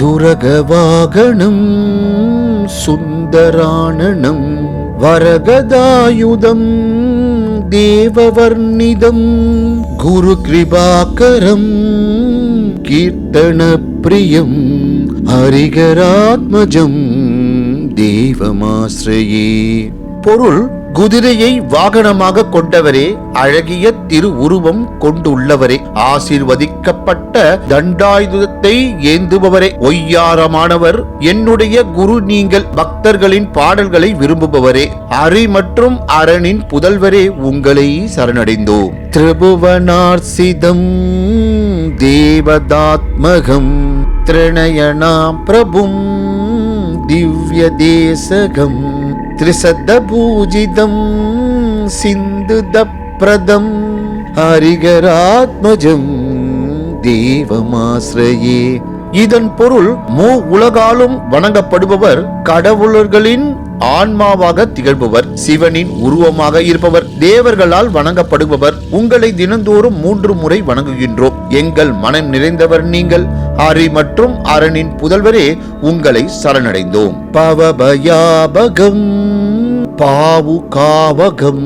துரகவாகனம் சுந்தராணனம் வரகதாயுதம் தேவவர்ணிதம் குரு கிருபாகரம் கீர்த்தன பிரியம் ஹரிகராத்மஜம் தேவமாஸ்ரயே. பொருள்: குதிரையை வாகனமாக கொண்டவரே, அழகிய திரு உருவம் கொண்டுள்ளவரே, ஆசீர்வதிக்கப்பட்ட தண்டாயுதத்தை ஏந்துபவரே, ஒய்யாரமானவர் என்னுடைய குரு நீங்கள், பக்தர்களின் பாடல்களை விரும்புபவரே, ஹரி மற்றும் அரணின் புதல்வரே, உங்களை சரணடைந்தோம். திரிபுவனார்சிதம் தேவதாத்மகம் திரணயனாம் பிரபும் திவ்ய தேசகம் திரிசத பூஜிதம் சிந்துத பிரதம் ஹரிகராத்மஜம் தேவமாஸ்ரயே. இதன் பொருள்: உலகாலும் வணங்கப்படுபவர், கடவுளர்களின் ஆன்மாவாக திகழ்பவர், சிவனின் உருவமாக இருப்பவர், தேவர்களால் வணங்கப்படுபவர். உங்களை தினந்தோறும் 3 முறை வணங்குகின்றோம். எங்கள் மனம் நிறைந்தவர் நீங்கள், ஹரி மற்றும் அரணின் புதல்வரே, உங்களை சரணடைந்தோம். பவபயாபகம் பாவுகாவகம்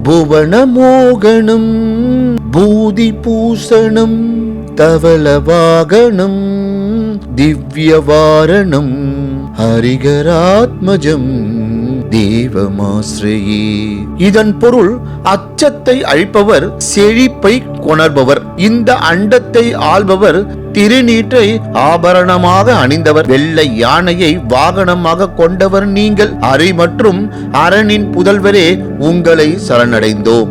புவனமோகனம் பூதி பூசணம் தவளவாகனம் திவ்யவாரணம் ஹரிகராத்மஜம் தேவமாஸ்ரயே. இதன் பொருள்: அச்சத்தை அழிப்பவர், செழிப்பை கொணர்பவர், இந்த அண்டத்தை ஆள்பவர், திருநீற்றை ஆபரணமாக அணிந்தவர், வெள்ளை யானையை வாகனமாக கொண்டவர் நீங்கள், ஹரி மற்றும் அரணின் புதல்வரே, உங்களை சரணடைந்தோம்.